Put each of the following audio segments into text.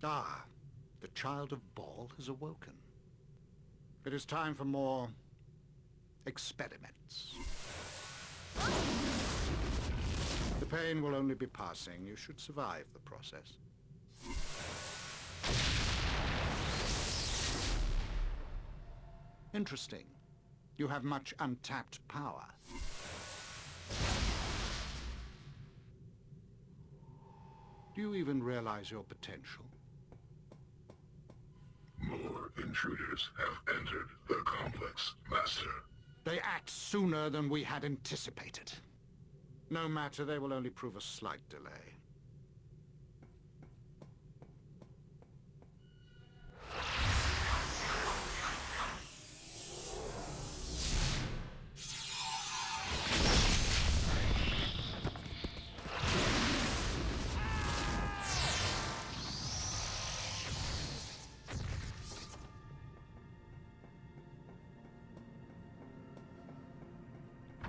Ah, the child of Baal has awoken. It is time for more experiments. The pain will only be passing. You should survive the process. Interesting. You have much untapped power. Do you even realize your potential? More intruders have entered the complex, Master. They act sooner than we had anticipated. No matter, they will only prove a slight delay.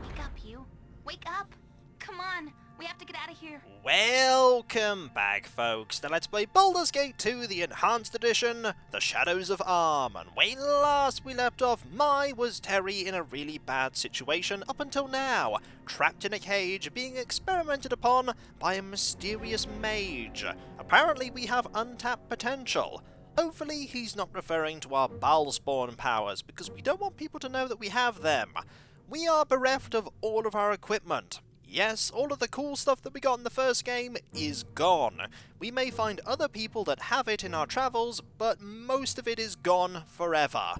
Wake up, you. Wake up! Come on, we have to get out of here. Welcome back, folks, to Let's Play Baldur's Gate 2, the Enhanced Edition, The Shadows of Arm. And when last we left off, was Terri in a really bad situation up until now, trapped in a cage, being experimented upon by a mysterious mage. Apparently we have untapped potential. Hopefully he's not referring to our Balspawn powers, because we don't want people to know that we have them. We are bereft of all of our equipment. Yes, all of the cool stuff that we got in the first game is gone. We may find other people that have it in our travels, but most of it is gone forever.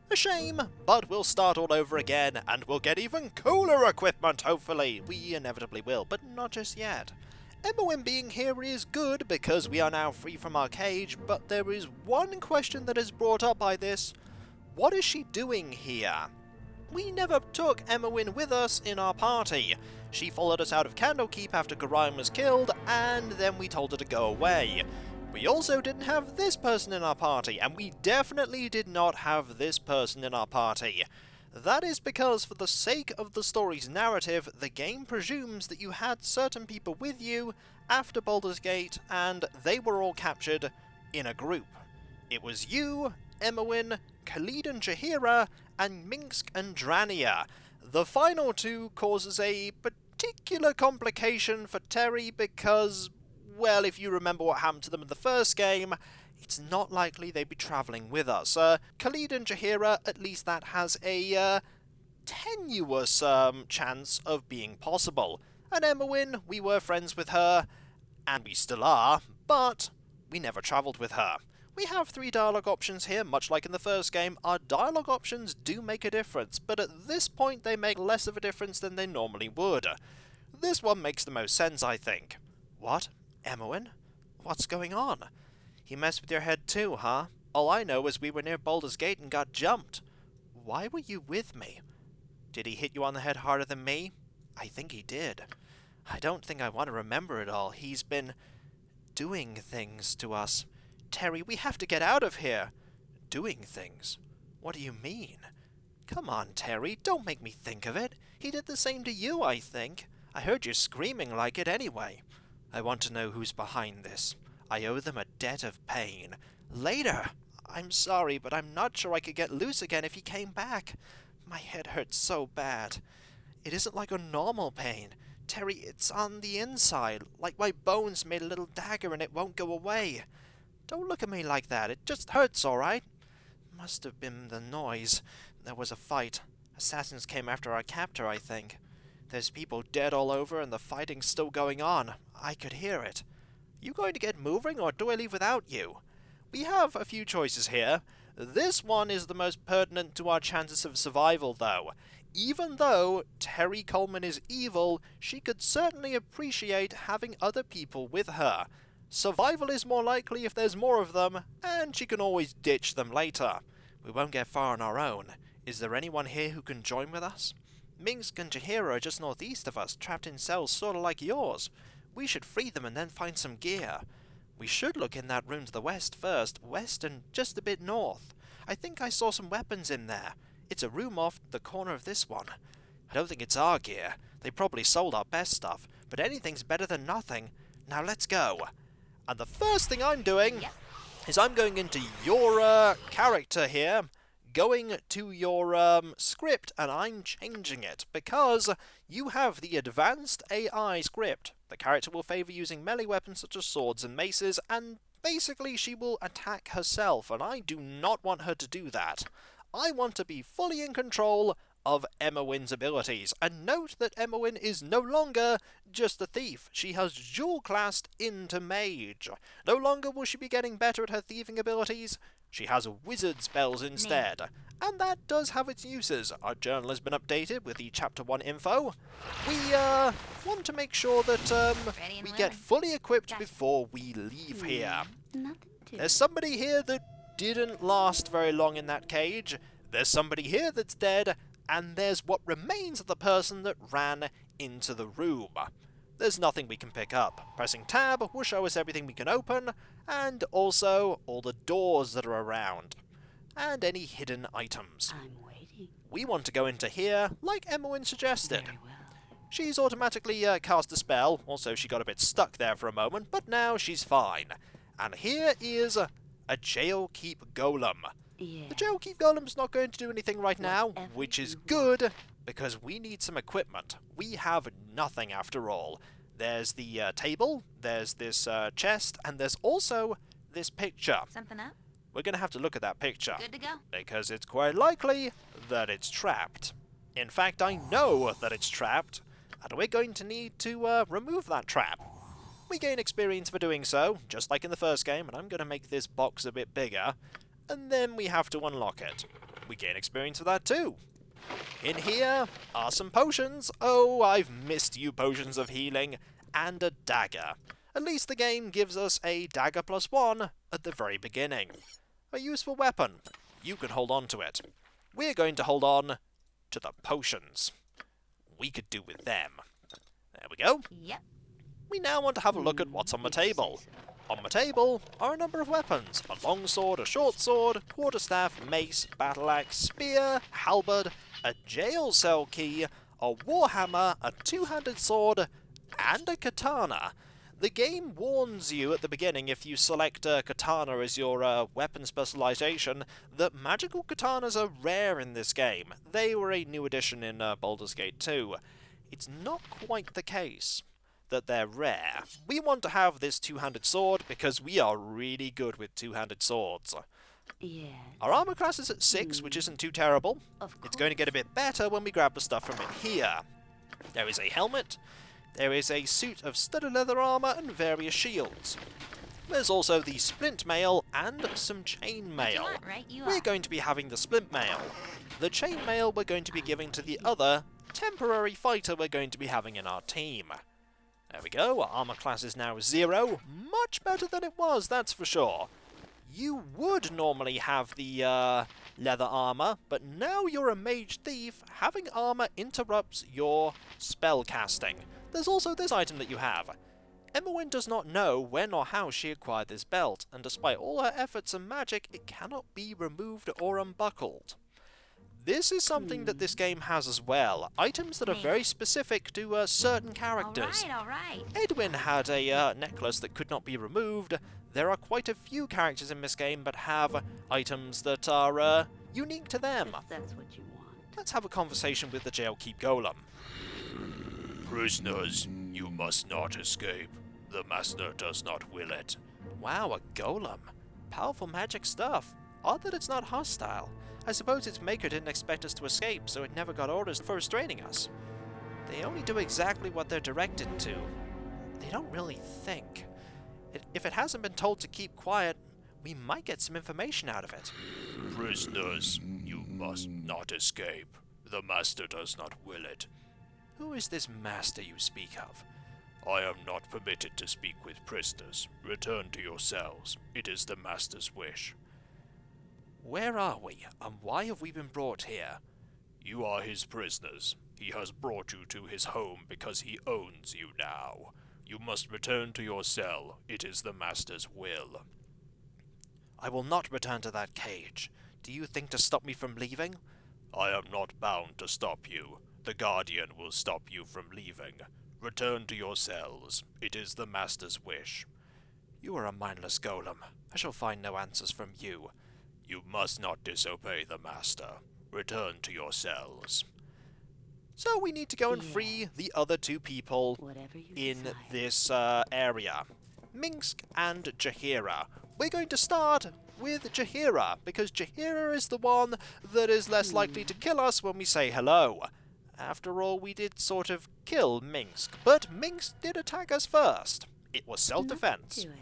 A shame, but we'll start all over again, and we'll get even cooler equipment, hopefully. We inevitably will, but not just yet. Emowyn being here is good, because we are now free from our cage, but there is one question that is brought up by this. What is she doing here? We never took Emowyn with us in our party. She followed us out of Candlekeep after Gorion was killed, and then we told her to go away. We also didn't have this person in our party, and we definitely did not have this person in our party. That is because, for the sake of the story's narrative, the game presumes that you had certain people with you after Baldur's Gate, and they were all captured in a group. It was you, Emowyn, Khalid and Jaheira, and Minsc and Drania. The final two causes a particular complication for Terri because, well, if you remember what happened to them in the first game, it's not likely they'd be travelling with us. Khalid and Jaheira, at least that has a tenuous chance of being possible. And Emowyn, we were friends with her, and we still are, but we never travelled with her. We have 3 dialogue options here, much like in the first game. Our dialogue options do make a difference, but at this point they make less of a difference than they normally would. This one makes the most sense, I think. What? Emowyn? What's going on? He messed with your head too, huh? All I know is we were near Baldur's Gate and got jumped. Why were you with me? Did he hit you on the head harder than me? I think he did. I don't think I want to remember it all. He's been doing things to us. Terri, we have to get out of here. Doing things? What do you mean? Come on, Terri, don't make me think of it. He did the same to you, I think. I heard you screaming like it anyway. I want to know who's behind this. I owe them a debt of pain. Later. I'm sorry, but I'm not sure I could get loose again if he came back. My head hurts so bad. It isn't like a normal pain. Terri, it's on the inside, like my bones made a little dagger and it won't go away. Don't look at me like that. It just hurts, all right? Must have been the noise. There was a fight. Assassins came after our captor, I think. There's people dead all over and the fighting's still going on. I could hear it. You going to get moving, or do I leave without you? We have a few choices here. This one is the most pertinent to our chances of survival, though. Even though Terri Coleman is evil, she could certainly appreciate having other people with her. Survival is more likely if there's more of them, and she can always ditch them later. We won't get far on our own. Is there anyone here who can join with us? Minsc and Jaheira are just northeast of us, trapped in cells sort of like yours. We should free them and then find some gear. We should look in that room to the west first, west and just a bit north. I think I saw some weapons in there. It's a room off the corner of this one. I don't think it's our gear. They probably sold our best stuff, but anything's better than nothing. Now let's go. And the first thing I'm doing is I'm going into your character here, going to your script, and I'm changing it because you have the advanced AI script. The character will favour using melee weapons such as swords and maces, and basically she will attack herself, and I do not want her to do that. I want to be fully in control of Emma-Win's abilities, and note that Emma-Win is no longer just a thief. She has dual-classed into mage. No longer will she be getting better at her thieving abilities, she has wizard spells instead. And that does have its uses. Our journal has been updated with the Chapter 1 info. We want to make sure that we get fully equipped before we leave here. There's somebody here that didn't last very long in that cage. There's somebody here that's dead. And there's what remains of the person that ran into the room. There's nothing we can pick up. Pressing tab will show us everything we can open, and also all the doors that are around, and any hidden items. I'm waiting. We want to go into here, like Emma-Win suggested. Very well. She's automatically cast a spell, also she got a bit stuck there for a moment, but now she's fine. And here is a jail keep golem. Yeah. The jail keep golem's not going to do anything right now, which is good, because we need some equipment. We have nothing after all. There's the table, there's this chest, and there's also this picture. Something up? We're going to have to look at that picture, Good to go. because it's quite likely that it's trapped. In fact, I know that it's trapped, and we're going to need to remove that trap. We gain experience for doing so, just like in the first game, and I'm going to make this box a bit bigger, and then we have to unlock it. We gain experience for that too. In here are some potions. Oh, I've missed you potions of healing, and a dagger. At least the game gives us a dagger +1 at the very beginning. A useful weapon. You can hold on to it. We're going to hold on to the potions. We could do with them. There we go. Yep. We now want to have a look at what's on the table. On the table are a number of weapons. A longsword, a short sword, quarterstaff, mace, battle axe, spear, halberd, a jail cell key, a warhammer, a two-handed sword, and a katana. The game warns you at the beginning, if you select katana as your weapon specialization, that magical katanas are rare in this game. They were a new addition in Baldur's Gate 2. It's not quite the case that they're rare. We want to have this two-handed sword because we are really good with two-handed swords. Yeah. Our armor class is at 6, which isn't too terrible. It's going to get a bit better when we grab the stuff from in here. There is a helmet, there is a suit of studded leather armor and various shields. There's also the splint mail and some chain mail. We're going to be having the splint mail. The chain mail we're going to be giving to the other temporary fighter we're going to be having in our team. There we go, our armor class is now 0. Much better than it was, that's for sure. You would normally have the leather armor, but now you're a mage thief, having armor interrupts your spell casting. There's also this item that you have. Emma-Win does not know when or how she acquired this belt, and despite all her efforts and magic, it cannot be removed or unbuckled. This is something that this game has as well. Items that are very specific to certain characters. Alright. Edwin had a necklace that could not be removed. There are quite a few characters in this game that have items that are unique to them. If that's what you want. Let's have a conversation with the jailkeep golem. Prisoners, you must not escape. The master does not will it. Wow, a golem. Powerful magic stuff. Odd that it's not hostile. I suppose its maker didn't expect us to escape, so it never got orders for restraining us. They only do exactly what they're directed to. They don't really think. If it hasn't been told to keep quiet, we might get some information out of it. Prisoners, you must not escape. The master does not will it. Who is this master you speak of? I am not permitted to speak with prisoners. Return to your cells. It is the master's wish. Where are we, and why have we been brought here? You are his prisoners. He has brought you to his home because he owns you now. You must return to your cell. It is the master's will. I will not return to that cage. Do you think to stop me from leaving? I am not bound to stop you. The Guardian will stop you from leaving. Return to your cells. It is the master's wish. You are a mindless golem, I shall find no answers from you. You must not disobey the Master. Return to your cells. So we need to go and free the other two people Whatever you in desire. this area. Minsc and Jaheira. We're going to start with Jaheira, because Jaheira is the one that is less likely to kill us when we say hello. After all, we did sort of kill Minsc, but Minsc did attack us first. It was self-defense. Do it.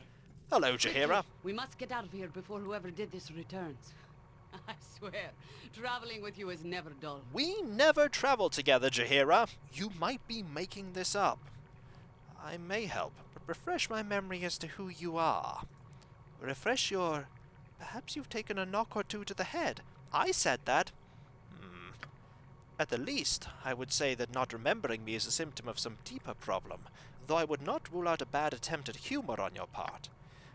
Hello, Jaheira. We must get out of here before whoever did this returns. I swear, traveling with you is never dull. We never traveled together, Jaheira. You might be making this up. I may help, but refresh my memory as to who you are. Refresh your... Perhaps you've taken a knock or two to the head. I said that. At the least, I would say that not remembering me is a symptom of some deeper problem, though I would not rule out a bad attempt at humor on your part.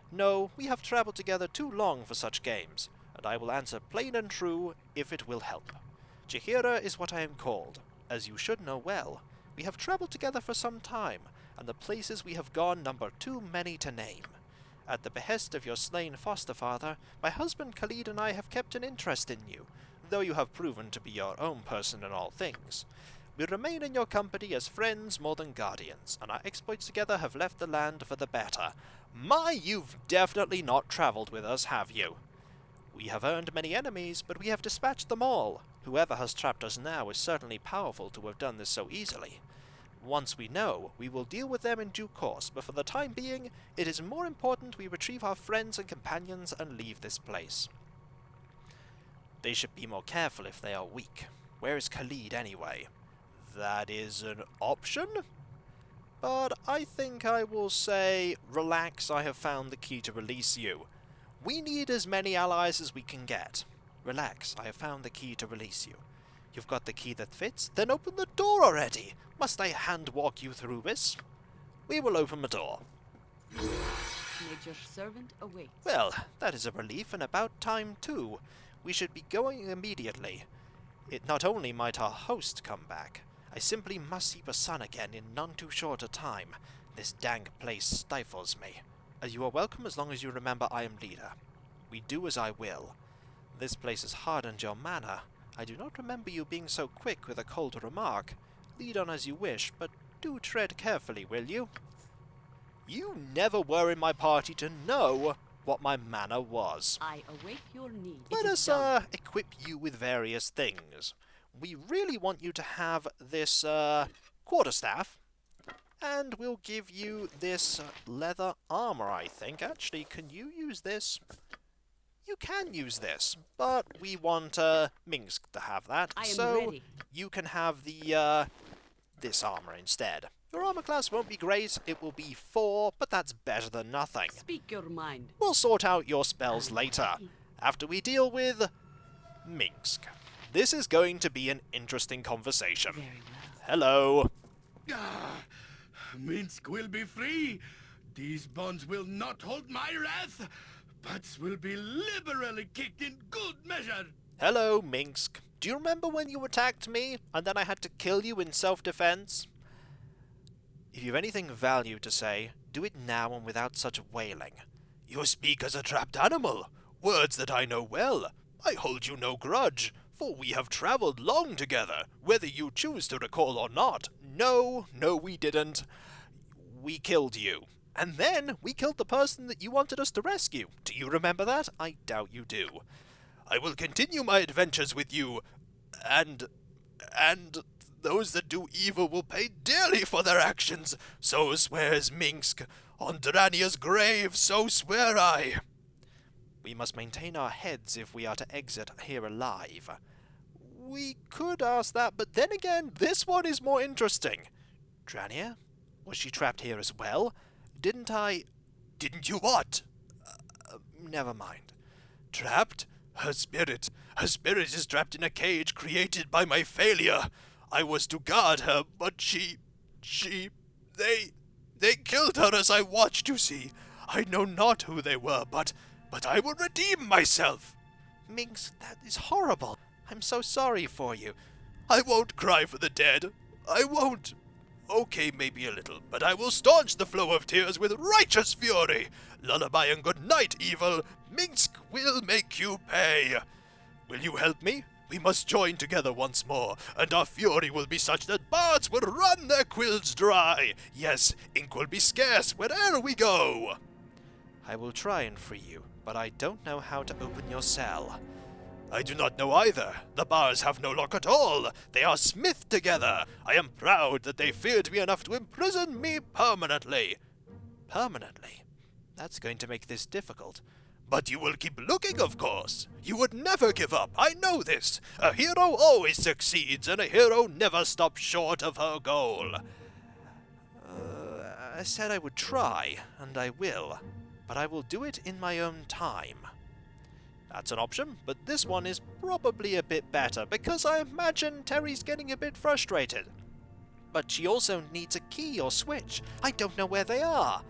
No, we have traveled together too long for such games, and I will answer plain and true if it will help. Jaheira is what I am called. As you should know well, we have traveled together for some time, and the places we have gone number too many to name. At the behest of your slain foster father, my husband Khalid and I have kept an interest in you, though you have proven to be your own person in all things. We remain in your company as friends more than guardians, and our exploits together have left the land for the better. You've definitely not travelled with us, have you? We have earned many enemies, but we have dispatched them all. Whoever has trapped us now is certainly powerful to have done this so easily. Once we know, we will deal with them in due course, but for the time being, it is more important we retrieve our friends and companions and leave this place. They should be more careful if they are weak. Where is Khalid anyway? That is an option? But I think I will say, relax, I have found the key to release you. We need as many allies as we can get. Relax, I have found the key to release you. You've got the key that fits? Then open the door already! Must I hand-walk you through this? We will open the door. Nature's servant awaits. Well, that is a relief, and about time too. We should be going immediately. It not only might our host come back, I simply must see the sun again in none too short a time. This dank place stifles me. You are welcome as long as you remember I am leader. We do as I will. This place has hardened your manner. I do not remember you being so quick with a cold remark. Lead on as you wish, but do tread carefully, will you? You never were in my party to know what my manner was. I await your need. Let It is us done. equip you with various things. We really want you to have this quarterstaff, and we'll give you this leather armor, I think. Actually, can you use this? You can use this, but we want Minsc to have that, I am so ready. you can have the this armor instead. Your armor class won't be great, it will be 4, but that's better than nothing. Speak your mind. We'll sort out your spells later, after we deal with Minsc. This is going to be an interesting conversation. Very well. Hello. Minsc will be free. These bonds will not hold my wrath, but will be liberally kicked in good measure. Hello, Minsc. Do you remember when you attacked me, and then I had to kill you in self-defense? If you have anything of value to say, do it now and without such wailing. You speak as a trapped animal, words that I know well. I hold you no grudge, for we have travelled long together, whether you choose to recall or not. No, we didn't. We killed you. And then we killed the person that you wanted us to rescue. Do you remember that? I doubt you do. I will continue my adventures with you, and those that do evil will pay dearly for their actions. So swears Minsc. On Drania's grave, so swear I. We must maintain our heads if we are to exit here alive. We could ask that, but then again, this one is more interesting. Drania? Was she trapped here as well? Didn't you what? Never mind. Trapped? Her spirit is trapped in a cage created by my failure. I was to guard her, but they killed her as I watched, you see. I know not who they were, but I will redeem myself. Minsc, that is horrible. I'm so sorry for you. I won't cry for the dead. I won't. Okay, maybe a little, but I will staunch the flow of tears with righteous fury. Lullaby and good night, evil. Minsc will make you pay. Will you help me? We must join together once more, and our fury will be such that bards will run their quills dry. Yes, ink will be scarce where'er we go. I will try and free you, but I don't know how to open your cell. I do not know either. The bars have no lock at all. They are smithed together. I am proud that they feared me enough to imprison me permanently. Permanently? That's going to make this difficult. But you will keep looking, of course. You would never give up. I know this. A hero always succeeds, and a hero never stops short of her goal. I said I would try, and I will. But I will do it in my own time. That's an option, but this one is probably a bit better, because I imagine Terri's getting a bit frustrated. But she also needs a key or switch. I don't know where they are.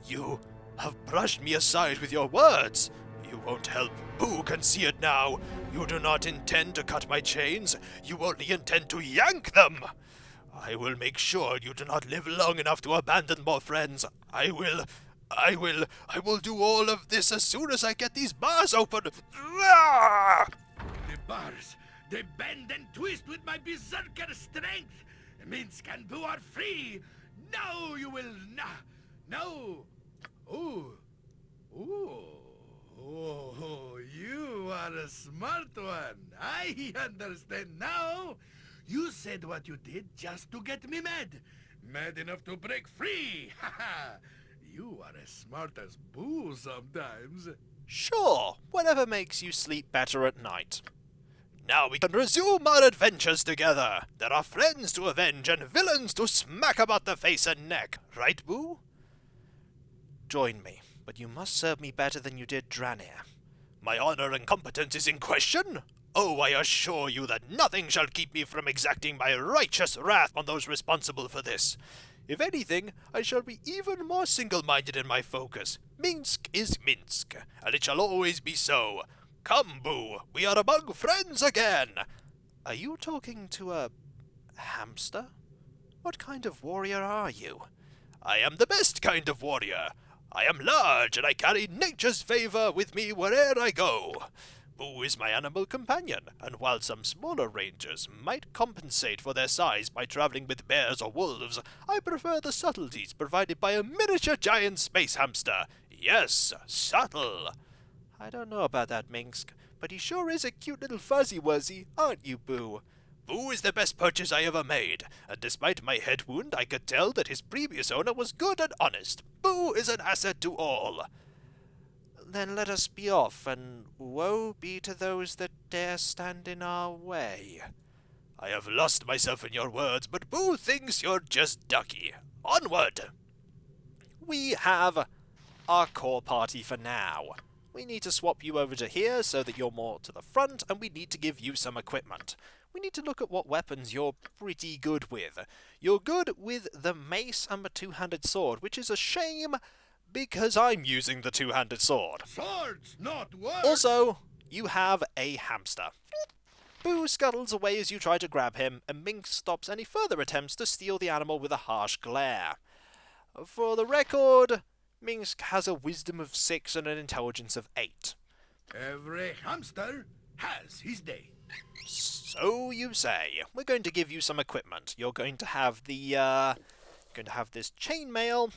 You have brushed me aside with your words. You won't help. Boo can see it now. You do not intend to cut my chains. You only intend to yank them. I will make sure you do not live long enough to abandon more friends. I will do all of this as soon as I get these bars open. Ah! The bars, they bend and twist with my berserker strength. Minsc and Boo are free. Now you will no. Ooh. Oh, you are a smart one. I understand now. You said what you did just to get me mad. Mad enough to break free. Ha! You are as smart as Boo sometimes. Sure, whatever makes you sleep better at night. Now we can resume our adventures together. There are friends to avenge and villains to smack about the face and neck. Right, Boo? Join me, but you must serve me better than you did Tranir. My honor and competence is in question? Oh, I assure you that nothing shall keep me from exacting my righteous wrath on those responsible for this. If anything, I shall be even more single-minded in my focus. Minsc is Minsc, and it shall always be so. Come, Boo, we are among friends again. Are you talking to a hamster? What kind of warrior are you? I am the best kind of warrior. I am large, and I carry nature's favor with me where'er I go. Boo is my animal companion, and while some smaller rangers might compensate for their size by traveling with bears or wolves, I prefer the subtleties provided by a miniature giant space hamster. Yes, subtle. I don't know about that, Minsc, but he sure is a cute little fuzzy wuzzy, aren't you, Boo? Boo is the best purchase I ever made, and despite my head wound, I could tell that his previous owner was good and honest. Boo is an asset to all. Then let us be off, and woe be to those that dare stand in our way. I have lost myself in your words, but Boo thinks you're just ducky. Onward! We have our core party for now. We need to swap you over to here so that you're more to the front, and we need to give you some equipment. We need to look at what weapons you're pretty good with. You're good with the mace and the two-handed sword, which is a shame, because I'm using the two-handed sword. Swords, not words. Also, you have a hamster. Boo scuttles away as you try to grab him, and Minsc stops any further attempts to steal the animal with a harsh glare. For the record, Minsc has a wisdom of 6 and an intelligence of 8. Every hamster has his day. So you say. We're going to give you some equipment. You're going to have the, this chainmail.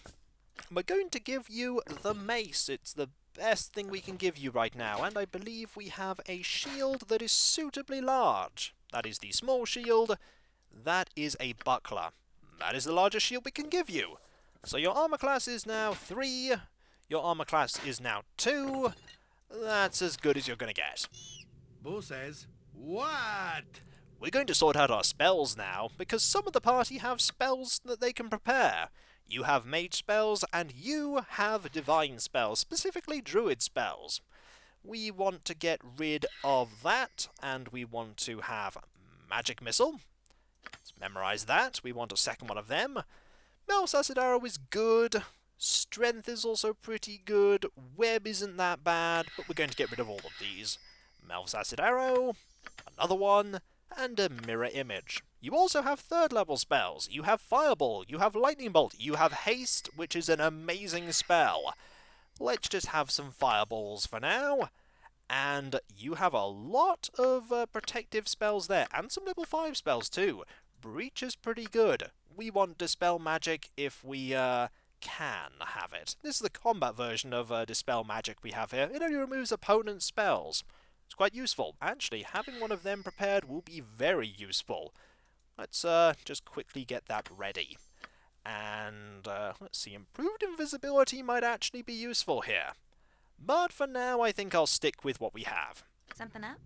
We're going to give you the mace. It's the best thing we can give you right now, and I believe we have a shield that is suitably large. That is the small shield. That is a buckler. That is the largest shield we can give you. So your armor class is now 3. Your armor class is now 2. That's as good as you're going to get. Boo says, what? We're going to sort out our spells now, because some of the party have spells that they can prepare. You have mage spells, and you have divine spells, specifically druid spells. We want to get rid of that, and we want to have magic missile. Let's memorize that. We want a second one of them. Mel's acid arrow is good. Strength is also pretty good. Web isn't that bad, but we're going to get rid of all of these. Mel's acid arrow, another one, and a mirror image. You also have third level spells. You have Fireball, you have Lightning Bolt, you have Haste, which is an amazing spell. Let's just have some Fireballs for now. And you have a lot of protective spells there, and some level 5 spells too. Breach is pretty good. We want Dispel Magic if we can have it. This is the combat version of Dispel Magic we have here. It only removes opponent's spells. It's quite useful. Actually, having one of them prepared will be very useful. Let's just quickly get that ready. And let's see, improved invisibility might actually be useful here. But for now, I think I'll stick with what we have. Something up?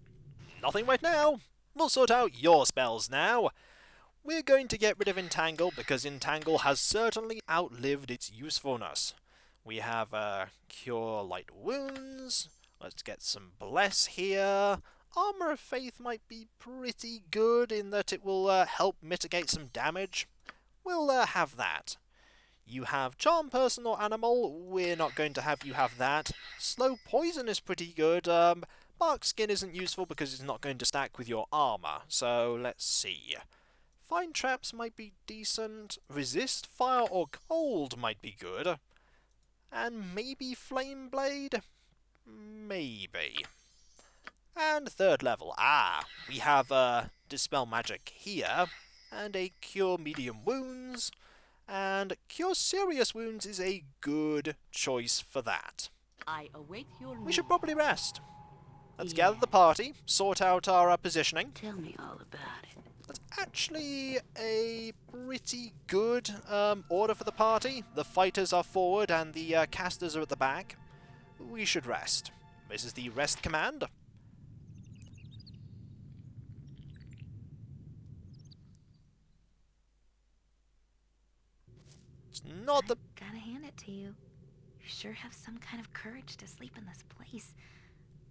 Nothing right now. We'll sort out your spells now. We're going to get rid of Entangle because Entangle has certainly outlived its usefulness. We have Cure Light Wounds. Let's get some Bless here. Armor of Faith might be pretty good in that it will help mitigate some damage. We'll have that. You have Charm Person or Animal. We're not going to have you have that. Slow Poison is pretty good. Bark Skin isn't useful because it's not going to stack with your armor. So let's see. Find Traps might be decent. Resist Fire or Cold might be good. And maybe Flame Blade? Maybe. And third level. We have Dispel Magic here. And a Cure Medium Wounds. And Cure Serious Wounds is a good choice for that. I await your We should move. probably rest. Let's Yeah. gather the party, sort out our positioning. Tell me all about it. That's actually a pretty good order for the party. The fighters are forward and the casters are at the back. We should rest. This is the rest command. It's not the... Gotta hand it to you. You sure have some kind of courage to sleep in this place.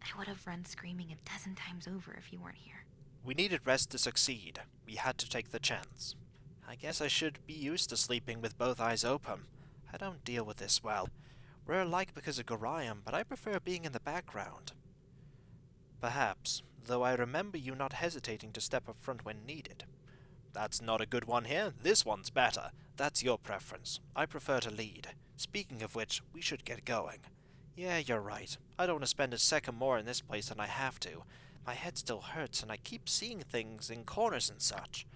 I would have run screaming a dozen times over if you weren't here. We needed rest to succeed. We had to take the chance. I guess I should be used to sleeping with both eyes open. I don't deal with this well. We're alike because of Gorion, but I prefer being in the background. Perhaps, though I remember you not hesitating to step up front when needed. That's not a good one here. This one's better. That's your preference. I prefer to lead. Speaking of which, we should get going. Yeah, you're right. I don't want to spend a second more in this place than I have to. My head still hurts, and I keep seeing things in corners and such.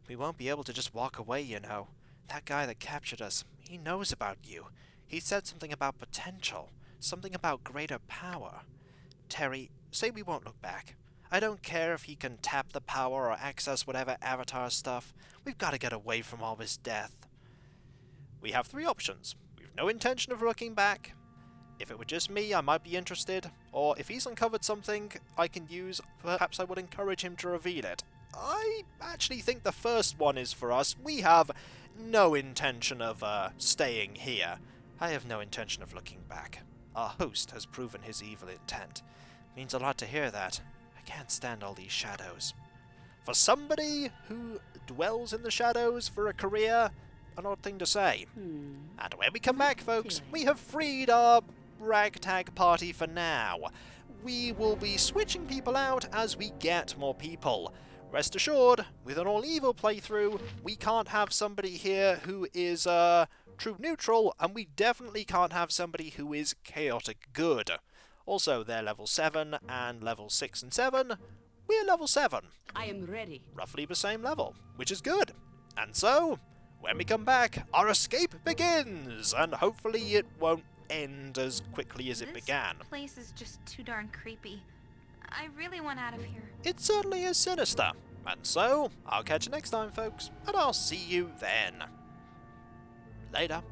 We won't be able to just walk away, you know. That guy that captured us, he knows about you. He said something about potential, something about greater power. Terri, say we won't look back. I don't care if he can tap the power or access whatever avatar stuff. We've got to get away from all this death. We have 3 options. We've no intention of looking back. If it were just me, I might be interested. Or if he's uncovered something I can use, perhaps I would encourage him to reveal it. I actually think the first one is for us. We have no intention of staying here. I have no intention of looking back. Our host has proven his evil intent. Means a lot to hear that. I can't stand all these shadows. For somebody who dwells in the shadows for a career, an odd thing to say. And when we come back, folks, we have freed our ragtag party for now. We will be switching people out as we get more people. Rest assured, with an all-evil playthrough, we can't have somebody here who is true neutral, and we definitely can't have somebody who is chaotic good. Also, they're level 7 and level 6 and 7. We're level 7. I am ready. Roughly the same level, which is good. And so, when we come back, our escape begins, and hopefully it won't end as quickly as it began. This place is just too darn creepy. I really want out of here. It certainly is sinister. And so, I'll catch you next time, folks, and I'll see you then. Later.